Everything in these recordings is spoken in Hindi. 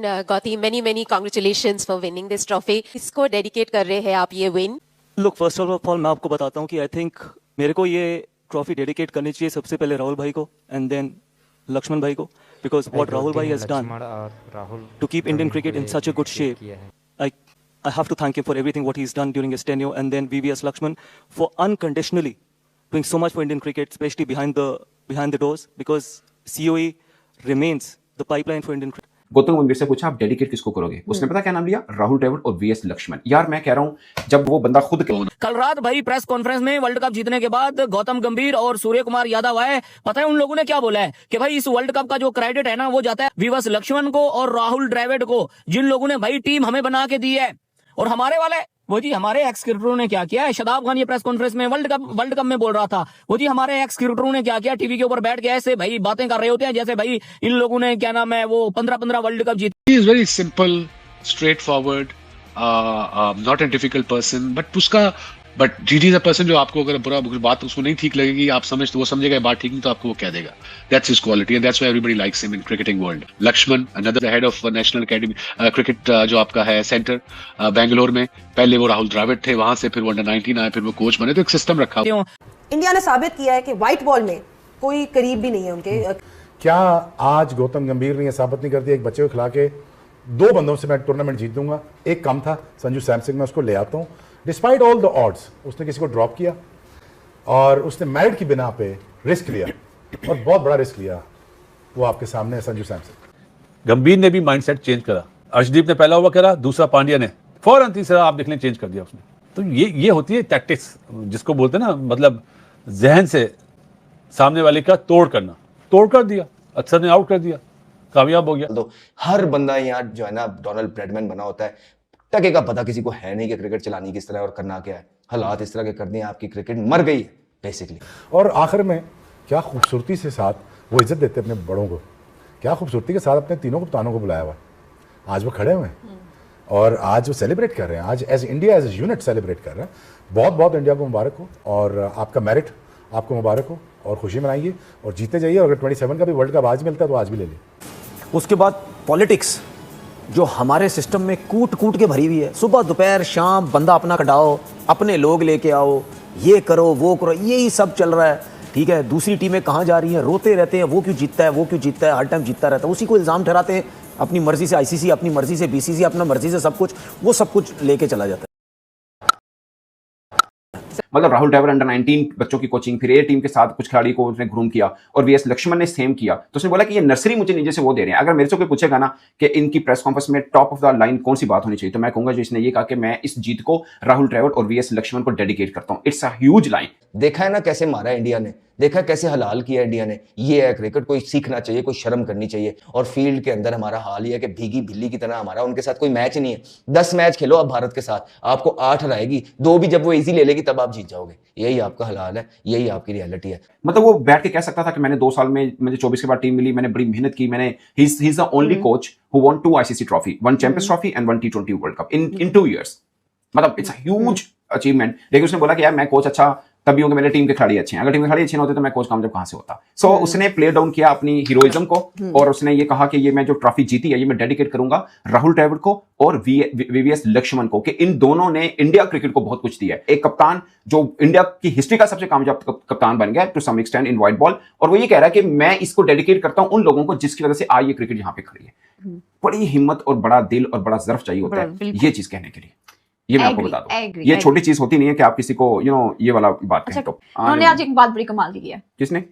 Gautam, many congratulations for winning this trophy. किसको डेडिकेट कर रहे हैं आप ये win? Look, first of all मैं आपको बताता हूँ कि आई थिंक मेरे को ये ट्रॉफी डेडिकेट करनी चाहिए सबसे पहले राहुल भाई को एंड देन लक्ष्मण भाई को, बिकॉज व्हाट राहुल भाई has done to keep Indian cricket in such a good shape. I have to thank him for everything what he's done during his tenure, and then VVS Lakshman for unconditionally doing so much for Indian cricket, especially behind the doors, because COE remains the pipeline for Indian cricket. Gautam गंभीर से पूछा आप डेडिकेट किसको करोगे, उसने पता क्या नाम लिया? राहुल द्रविड़ और वीएस लक्ष्मण. यार मैं कह रहा हूं जब वो बंदा खुद कल रात भाई प्रेस कॉन्फ्रेंस में वर्ल्ड कप जीतने के बाद गौतम गंभीर और सूर्य कुमार यादव आए, पता है उन लोगों ने क्या बोला है कि भाई इस वर्ल्ड कप का जो क्रेडिट है ना वो जाता है वीएस लक्ष्मण को और राहुल द्रविड़ को, जिन लोगों ने भाई टीम हमें बना के दी है. और हमारे वाले वो जी हमारे एक्स क्रिकेटरों ने क्या किया है, शादाब खान ये प्रेस कॉन्फ्रेंस में वर्ल्ड कप में बोल रहा था, वो जी हमारे एक्स क्रिकेटरों ने क्या किया, टीवी के ऊपर बैठ के ऐसे भाई बातें कर रहे होते हैं जैसे भाई इन लोगों ने क्या नाम है वो 15 वर्ल्ड कप जीते. He is very simple, straightforward, not a difficult person, but GD is a person जो आपको अगर बुरा बात उसको नहीं ठीक लगेगी, आप वो समझेगा बात ठीक नहीं तो आपको वो कह देगा. That's his quality and that's why everybody likes him in cricketing world. Lakshman, another head of National Academy cricket जो आपका है सेंटर बेंगलोर में, पहले वो राहुल द्रविड़ थे, वहां से फिर वो अंडर 19 आए, फिर वो कोच बने, तो एक सिस्टम रखा. इंडिया ने साबित किया है कि व्हाइट बॉल में कोई करीब भी नहीं है उनके. क्या आज गौतम गंभीर ने यह साबित नहीं कर दिया एक बच्चे को खिला के 2 बंदों से मैं टूर्नामेंट जीत दूंगा? एक कम था संजू सैमसन, मैं उसको ले आता हूं. डिस्पाइट ऑल द ऑड्स उसने किसी को ड्रॉप किया और उसने मेरिट की बिना पे रिस्क लिया और बहुत बड़ा रिस्क लिया. वो आपके सामने है संजू सैमसन. गंभीर ने भी माइंडसेट चेंज करा, अर्शदीप ने पहला ओवर करा, दूसरा पांड्या ने फौरन तीसरा आप देख लें चेंज कर दिया उसने. तो ये होती है टैक्टिक्स, जिसको बोलते हैं ना, मतलब जहन से सामने वाले का तोड़ कर दिया, अक्सर ने आउट कर दिया, कामयाब हो गया. तो हर बंदा यहाँ जो है ना डोनाल्ड ब्रैडमैन बना होता है, टके का पता किसी को है नहीं कि क्रिकेट चलानी किस तरह और करना क्या है. हालात इस तरह के कर दिए आपकी क्रिकेट मर गई है बेसिकली. और आखिर में क्या खूबसूरती से साथ वो इज्जत देते अपने बड़ों को, क्या खूबसूरती के साथ अपने तीनों कप्तानों को बुलाया हुआ. आज वो खड़े हुए हैं और आज वो सेलिब्रेट कर रहे हैं, आज as India as unit celebrate कर रहे हैं. बहुत बहुत इंडिया को मुबारक हो और आपका मेरिट आपको मुबारक हो और खुशी मनाइए और जीते जाइए. अगर 27 का भी वर्ल्ड कप आज मिलता है तो आज भी ले लीजिए. उसके बाद पॉलिटिक्स जो हमारे सिस्टम में कूट के भरी हुई है, सुबह दोपहर शाम बंदा अपना कटाओ, अपने लोग लेके आओ, ये करो वो करो, यही सब चल रहा है. ठीक है, दूसरी टीमें कहाँ जा रही हैं, रोते रहते हैं वो क्यों जीतता है, हर टाइम जीतता रहता है, उसी को इल्ज़ाम ठहराते हैं. अपनी मर्जी से आईसीसी, अपनी मर्जी से बीसीसी, अपना मर्जी से सब कुछ लेके चला जाता है. मतलब राहुल द्रविड़ अंडर 19 बच्चों की कोचिंग, फिर ए टीम के साथ कुछ खिलाड़ी को उसने ग्रूम किया और वीएस लक्ष्मण ने सेम किया. तो उसने बोला कि ये नर्सरी मुझे नीचे से वो दे रहे हैं. अगर मेरे से कोई पूछेगा ना कि इनकी प्रेस कॉन्फ्रेंस में टॉप ऑफ द लाइन कौन सी बात होनी चाहिए, तो मैं कहूंगा जो इसने ये कहा कि मैं इस जीत को राहुल द्रविड़ और वीएस लक्ष्मण को डेडिकेट करता हूं. It's a huge line. देखा है ना कैसे मारा इंडिया ने, देखा कैसे हलाल किया इंडिया ने. ये है क्रिकेट, कोई सीखना चाहिए, कोई शर्म करनी चाहिए. और फील्ड के अंदर हमारा हाल ये है कि भीगी बिल्ली की तरह हमारा उनके साथ कोई मैच नहीं है. 10 मैच खेलो आप भारत के साथ, आपको 8 रहेगी, 2 भी जब वो इजी ले लेगी तब आप जीत जाओगे. यही आपका हाल है, यही आपकी रियलिटी है. मतलब वो बैठ के कह सकता था कि मैंने 2 साल में मुझे 24 के बाद टीम मिली, मैंने बड़ी मेहनत की, मैंने he is the only coach who won 2 ICC trophy, 1 champions trophy and 1 T20 world cup in 2 years. मतलब इट्स अ ह्यूज अचीवमेंट. लेकिन उसने बोला कि यार मैं कोच अच्छा तभी होंगे, मेरे टीम के खिलाड़ी अच्छे हैं. अगर टीम के खिलाड़ी अच्छे ना होते तो मैं कोच कामयाब कहां से होता. सो उसने प्ले डाउन किया अपनी हीरोइज्म को और उसने ये कहा कि ये मैं जो ट्रॉफी जीती है ये मैं डेडिकेट करूंगा राहुल द्रविड़ को और वीवीएस लक्ष्मण को, कि इन दोनों ने इंडिया क्रिकेट को बहुत कुछ दिया है. एक कप्तान जो इंडिया की हिस्ट्री का सबसे कामयाब कप्तान बन गया to some extent in white ball, और वो ये कह रहा है कि मैं इसको डेडिकेट करता हूं उन लोगों को जिसकी वजह से आज ये क्रिकेट यहां पे खड़ी है. बड़ी हिम्मत और बड़ा दिल और बड़ा ज़र्फ चाहिए होता है ये चीज कहने के लिए. ये मैं आपको बता दूं, ये छोटी चीज होती नहीं है कि आप किसी को ये वाला बात कहें. तो उन्होंने आज एक बात बड़ी कमाल की है. किसने?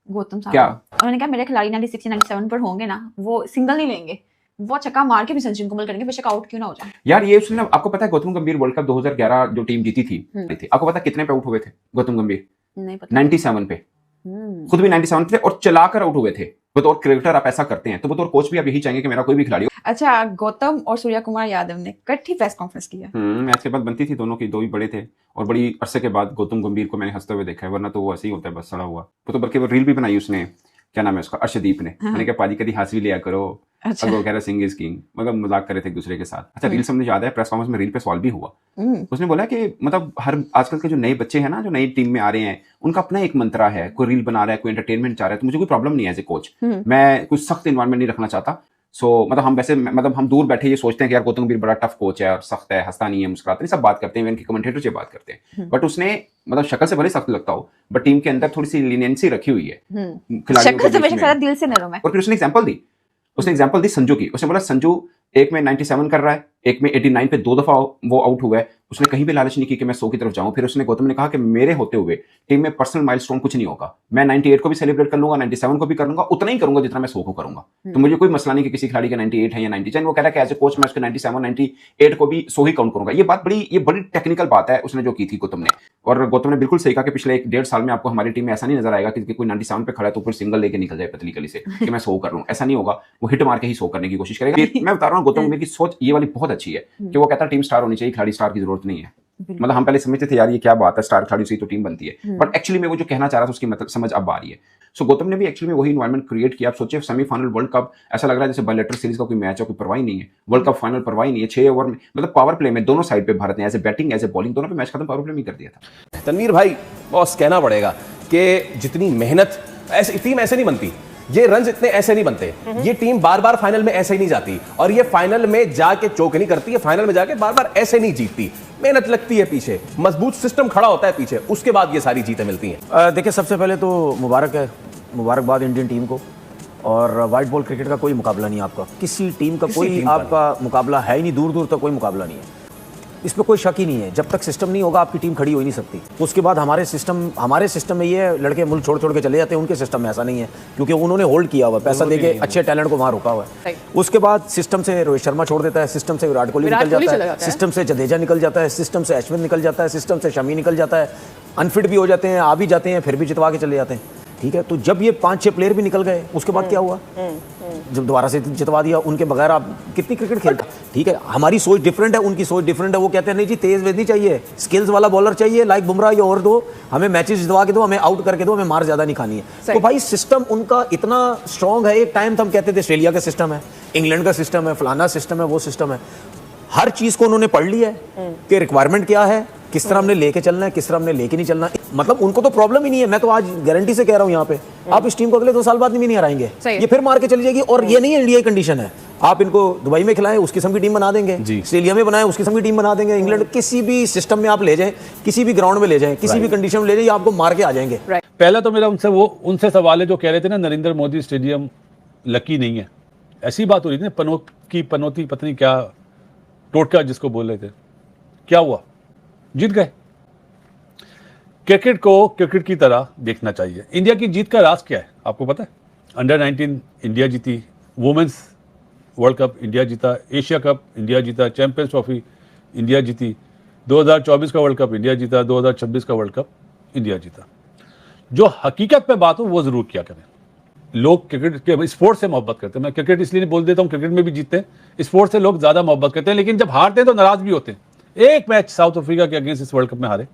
गौतम साहब. क्या उन्होंने कहा मेरे खिलाड़ी 96 97 पर होंगे ना, वो सिंगल नहीं लेंगे, वो छक्का मार के भी सेंचुरी मुकम्मल करेंगे, बेशक आउट क्यों ना हो जाए. यार ये सुनना, आपको पता है गौतम गंभीर वर्ल्ड कप 2011 जो टीम जीती थी, आपको पता कितने पे आउट हुए थे गौतम गंभीर? नहीं पता. 97 पे. खुद भी 97 पे और चलाकर आउट हुए थे. बतौर क्रिकेटर आप ऐसा करते हैं तो बतौर कोच भी आप यही चाहेंगे कि मेरा कोई भी खिलाड़ी हो. अच्छा, गौतम और सूर्य कुमार यादव ने इकट्ठी प्रेस कॉन्फ्रेंस की है. मैच के बाद बनती थी दोनों की, 2 ही बड़े थे और बड़ी अरसे के बाद गौतम गंभीर को मैंने हंसते हुए देखा है, वरना तो वो ऐसे ही होता है बस सड़ा हुआ. वो तो बल्कि वो रील भी बनाई उसने, क्या नाम है उसका, अर्शदीप ने. मैंने कहा पाजी कभी हंस भी लिया करो. अच्छा. वो कह रहा सिंग इज किंग, मतलब मजाक कर रहे थे एक दूसरे के साथ. अच्छा, रील से मुझे याद है प्रेस कॉन्फ्रेंस में रील पे सवाल भी हुआ. उसने बोला कि मतलब हर आजकल के जो नए बच्चे हैं ना, जो नई टीम में आ रहे हैं, उनका अपना एक मंत्रा है. कोई रील बना रहा है, कोई एंटरटेनमेंट चाह रहा है, तो मुझे कोई प्रॉब्लम नहीं है एज ए कोच. मैं कुछ सख्त इन्वायरमेंट नहीं रखना चाहता. सो मतलब हम वैसे मतलब हम दूर बैठे ये सोचते हैं कि यार गौतम गंभीर बड़ा टफ कोच है और सख्त है, हंसता नहीं है, मुस्कुराता नहीं, सब बात करते हैं, इनके कमेंटेटर से बात करते हैं, बट उसने मतलब शक्ल से भले सख्त लगता हो बट टीम के अंदर थोड़ी सी लीनियंसी रखी हुई है खिलाड़ियों शक्ल के से बीच बेशक में। सारा दिल से नरम है। और फिर उसने एग्जांपल दी संजू की। उसने बोला संजू एक में 97 कर रहा है, एक में 89 पे 2 दफा वो आउट हुआ है, उसने कहीं भी लालच नहीं की कि मैं 100 की तरफ जाऊं। फिर उसने गौतम ने कहा कि मेरे होते हुए टीम में पर्सनल माइलस्टोन कुछ नहीं होगा, मैं 98 को भी सेलिब्रेट कर लूंगा, 97 को भी कर लूंगा, उतना ही करूंगा जितना मैं 100 को करूंगा। तो मुझे कोई मसला नहीं कि किसी खिलाड़ी का 98 है या 90। वो कह रहा है कि एज ए कोच मैं उसके 97 98 को भी 100 ही काउंट करूंगा। ये बड़ी टेक्निकल बात है उसने जो की थी गौतम ने। और गौतम ने बिल्कुल सही कहा कि पिछले 1-1.5 साल में आपको हमारी टीम में ऐसा नहीं नजर आएगा कि कोई 97 पे खड़ा है तो ऊपर सिंगल लेके निकल जाए पतली गली से कि मैं 100 कर लूं। ऐसा नहीं होगा, वो हिट मार के ही 100 करने की कोशिश करेगा। मैं बता रहा हूँ गौतम गंभीर की सोच ये वाली बहुत अच्छी है कि वो कहता है टीम स्टार होनी चाहिए, खिलाड़ी स्टार की जरूरत नहीं है। मतलब हम पहले समझते थे यार ये क्या बात है, स्टार खिलाड़ी से तो टीम बनती है, बट एक्चुअली में वो जो कहना चाह रहा था उसकी मतलब समझ अब आ रही है। सो गौतम ने भी एक्चुअली में वही एनवायरनमेंट क्रिएट किया। आप सोचिए सेमीफाइनल वर्ल्ड कप ऐसा लग रहा है जैसे बायलैटरल सीरीज का कोई मैच है, कोई परवाह नहीं है। वर्ल्ड कप फाइनल परवाह नहीं है, 6 ओवर में मतलब पावर प्ले में दोनों साइड पे भारत ने as a batting as a bowling दोनों पे मैच खत्म पावर प्ले में कर दिया था। तनवीर भाई बॉस कहना पड़ेगा कि जितनी मेहनत ऐसी टीम ऐसे नहीं बनती, ये रन्स इतने ऐसे नहीं बनते, ये टीम बार बार फाइनल में ऐसे ही नहीं जाती, और ये फाइनल में जाके चोक नहीं करती है, फाइनल में जाके बार बार ऐसे नहीं जीतती। मेहनत लगती है पीछे, मजबूत सिस्टम खड़ा होता है पीछे, उसके बाद ये सारी जीतें मिलती हैं। देखिए सबसे पहले तो मुबारकबाद इंडियन टीम को। और वाइट बॉल क्रिकेट का कोई मुकाबला नहीं आपका, किसी टीम का कोई आपका मुकाबला है ही नहीं, दूर दूर तक कोई मुकाबला नहीं है, इसमें कोई शक ही नहीं है। जब तक सिस्टम नहीं होगा आपकी टीम खड़ी हो ही नहीं सकती। उसके बाद हमारे सिस्टम में ये लड़के मुल्क छोड़ छोड़ के चले जाते हैं, उनके सिस्टम में ऐसा नहीं है क्योंकि उन्होंने होल्ड किया हुआ, पैसा देके अच्छे टैलेंट को वहाँ रोका हुआ है। उसके बाद सिस्टम से रोहित शर्मा छोड़ देता है, सिस्टम से विराट कोहली निकल जाता है, सिस्टम से जडेजा निकल जाता है, सिस्टम से अश्विन निकल जाता है, सिस्टम से शमी निकल जाता है, अनफिट भी हो जाते हैं, आ भी जाते हैं, फिर भी जितवा के चले जाते हैं। ठीक है, तो जब ये 5-6 प्लेयर भी निकल गए उसके बाद क्या हुआ, जब दोबारा से जितवा दिया, उनके बगैर आप कितनी क्रिकेट खेलते। ठीक है, हमारी सोच डिफरेंट है, उनकी सोच डिफरेंट है। वो कहते हैं नहीं जी तेज वेज नहीं चाहिए, स्किल्स वाला बॉलर चाहिए, लाइक बुमराह या और दो, हमें मैचेस जितवा के दो, हमें आउट करके दो, हमें मार ज्यादा नहीं खानी है। तो भाई सिस्टम उनका इतना स्ट्रांग है। एक टाइम हम कहते थे ऑस्ट्रेलिया का सिस्टम है, इंग्लैंड का सिस्टम है, फलाना सिस्टम है, वो सिस्टम है। हर चीज को उन्होंने पढ़ लिया है कि रिक्वायरमेंट क्या है, किस तरह हमने लेके चलना है, किस तरह हमने लेके नहीं चलना। मतलब उनको तो प्रॉब्लम ही नहीं है। मैं तो आज गारंटी से कह रहा हूं यहाँ पे, आप इस टीम को अगले 2 साल बाद भी नहीं हराएंगे, ये फिर मार के चली जाएगी। और ये नहीं इंडिया की कंडीशन है, आप इनको दुबई में खिलाएं उस किस्म की टीम बना देंगे, ऑस्ट्रेलिया में बनाएं उस किस्म की टीम बना देंगे, इंग्लैंड किसी भी सिस्टम में आप ले जाएं, किसी भी ग्राउंड में ले जाएं, किसी भी कंडीशन में ले जाएं, आपको मार के आ जाएंगे। पहला तो मेरा उनसे सवाल है जो कह रहे थे ना नरेंद्र मोदी स्टेडियम लकी नहीं है, ऐसी बात हो रही थी ना, पनौती पत्नी क्या टोटका जिसको बोल रहे थे, क्या हुआ, जीत गए। क्रिकेट को क्रिकेट की तरह देखना चाहिए। इंडिया की जीत का राज क्या है आपको पता है? अंडर 19 इंडिया जीती, वुमेन्स वर्ल्ड कप इंडिया जीता, एशिया कप इंडिया जीता, चैंपियंस ट्रॉफी इंडिया जीती, 2024 का वर्ल्ड कप इंडिया जीता, 2026 का वर्ल्ड कप इंडिया जीता। जो हकीकत में बात हो वो जरूर किया करें। लोग क्रिकेट के स्पोर्ट्स से मोहब्बत करते हैं, मैं क्रिकेट इसलिए बोल देता हूँ, क्रिकेट में भी जीतते हैं, स्पोर्ट्स से लोग ज्यादा मोहब्बत करते हैं, लेकिन जब हारते हैं तो नाराज भी होते हैं। एक मैच साउथ अफ्रीका के अगेंस्ट इस वर्ल्ड कप में हारे,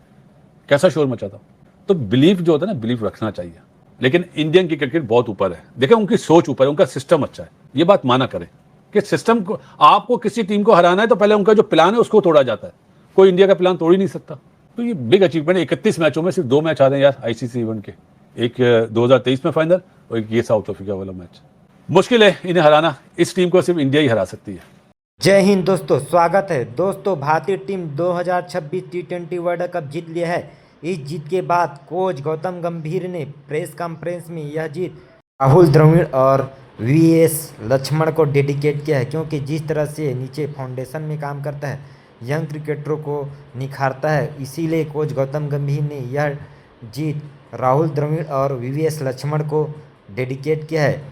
कैसा शोर मचा था। तो बिलीफ जो होता है ना, बिलीफ रखना चाहिए। लेकिन इंडियन की क्रिकेट बहुत ऊपर है, देखें उनकी सोच ऊपर है, उनका सिस्टम अच्छा है, ये बात माना करें कि सिस्टम को, आपको किसी टीम को हराना है तो पहले उनका जो प्लान है उसको तोड़ा जाता है, कोई इंडिया का प्लान तोड़ ही नहीं सकता। तो ये बिग अचीवमेंट है। 31 मैचों में सिर्फ 2 मैच हारे यार आईसीसी इवेंट के, एक 2023 में फाइनल और एक ये साउथ अफ्रीका वाला मैच। मुश्किल है इन्हें हराना, इस टीम को सिर्फ इंडिया ही हरा सकती है। जय हिंद दोस्तों, स्वागत है दोस्तों। भारतीय टीम 2026 T20 वर्ल्ड कप जीत लिया है। इस जीत के बाद कोच गौतम गंभीर ने प्रेस कॉन्फ्रेंस में यह जीत राहुल द्रविड़ और VS लक्ष्मण को डेडिकेट किया है, क्योंकि जिस तरह से नीचे फाउंडेशन में काम करता है, यंग क्रिकेटरों को निखारता है, इसीलिए कोच गौतम गंभीर ने यह जीत राहुल द्रविड़ और VS लक्ष्मण को डेडिकेट किया है।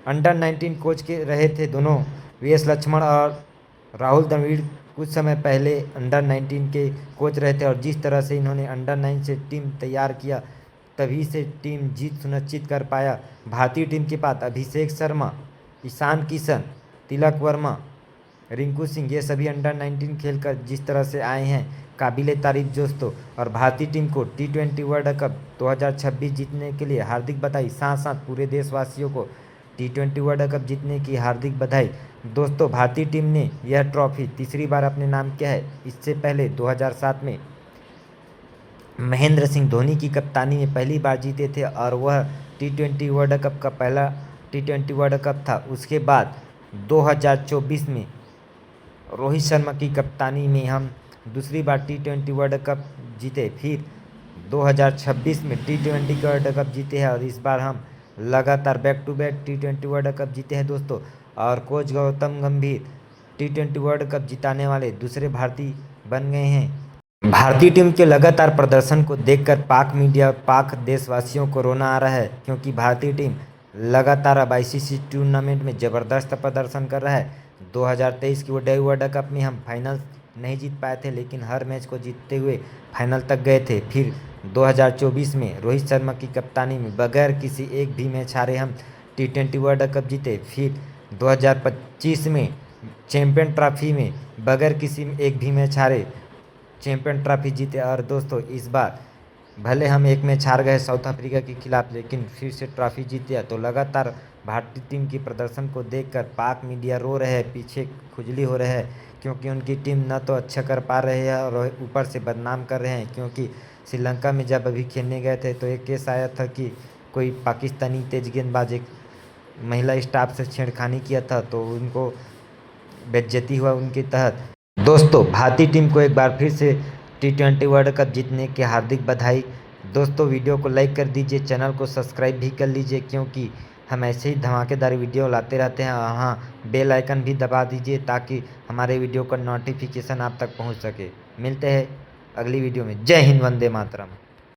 अंडर 19 कोच के रहे थे दोनों, VS लक्ष्मण और राहुल द्रविड़ कुछ समय पहले अंडर 19 के कोच रहे थे, और जिस तरह से इन्होंने अंडर 9 से टीम तैयार किया, तभी से टीम जीत सुनिश्चित कर पाया। भारतीय टीम के पास अभिषेक शर्मा, ईशान किशन, तिलक वर्मा, रिंकू सिंह, ये सभी अंडर 19 खेलकर जिस तरह से आए हैं, काबिले तारीफ दोस्तों। और भारतीय टीम को T20 वर्ल्ड कप 2026 जीतने के लिए हार्दिक बधाई, साथ साथ पूरे देशवासियों को T20 वर्ल्ड कप जीतने की हार्दिक बधाई। दोस्तों भारतीय टीम ने यह ट्रॉफी तीसरी बार अपने नाम किया है। इससे पहले 2007 में महेंद्र सिंह धोनी की कप्तानी में पहली बार जीते थे, और वह T20 वर्ल्ड कप का पहला T20 वर्ल्ड कप था। उसके बाद 2024 में रोहित शर्मा की कप्तानी में हम दूसरी बार T20 वर्ल्ड कप जीते। फिर 2026 में T20 का वर्ल्ड कप जीते हैं और इस बार हम लगातार back to back T20 world cup जीते हैं दोस्तों। और कोच गौतम गंभीर T20 वर्ल्ड कप जिताने वाले दूसरे भारतीय बन गए हैं। भारतीय टीम के लगातार प्रदर्शन को देखकर पाक मीडिया पाक देशवासियों को रोना आ रहा है, क्योंकि भारतीय टीम लगातार अब ICC टूर्नामेंट में ज़बरदस्त प्रदर्शन कर रहा है। 2023 की वनडे वर्ल्ड कप में हम फाइनल नहीं जीत पाए थे, लेकिन हर मैच को जीतते हुए फाइनल तक गए थे। फिर 2024 में रोहित शर्मा की कप्तानी में बगैर किसी एक भी मैच हारे हम T20 वर्ल्ड कप जीते। फिर 2025 में चैंपियन ट्रॉफी में बगैर किसी एक भी मैच हारे चैंपियन ट्रॉफी जीते। और दोस्तों इस बार भले हम एक मैच हार गए साउथ अफ्रीका के खिलाफ, लेकिन फिर से ट्रॉफी जीते। तो लगातार भारतीय टीम की प्रदर्शन को देखकर पाक मीडिया रो रहे हैं, पीछे खुजली हो रहे हैं, क्योंकि उनकी टीम न तो अच्छा कर पा रहे हैं और ऊपर से बदनाम कर रहे हैं। क्योंकि श्रीलंका में जब अभी खेलने गए थे तो एक केस आया था कि कोई पाकिस्तानी तेज गेंदबाज एक महिला स्टाफ से छेड़खानी किया था, तो उनको बेइज्जती हुआ उनके तहत। दोस्तों भारतीय टीम को एक बार फिर से T20 वर्ल्ड कप जीतने की हार्दिक बधाई। दोस्तों वीडियो को लाइक कर दीजिए, चैनल को सब्सक्राइब भी कर लीजिए, क्योंकि हम ऐसे ही धमाकेदार वीडियो लाते रहते हैं। हाँ, बेल आइकन भी दबा दीजिए ताकि हमारे वीडियो का नोटिफिकेशन आप तक पहुंच सके। मिलते हैं अगली वीडियो में। जय हिंद, वंदे मातरम।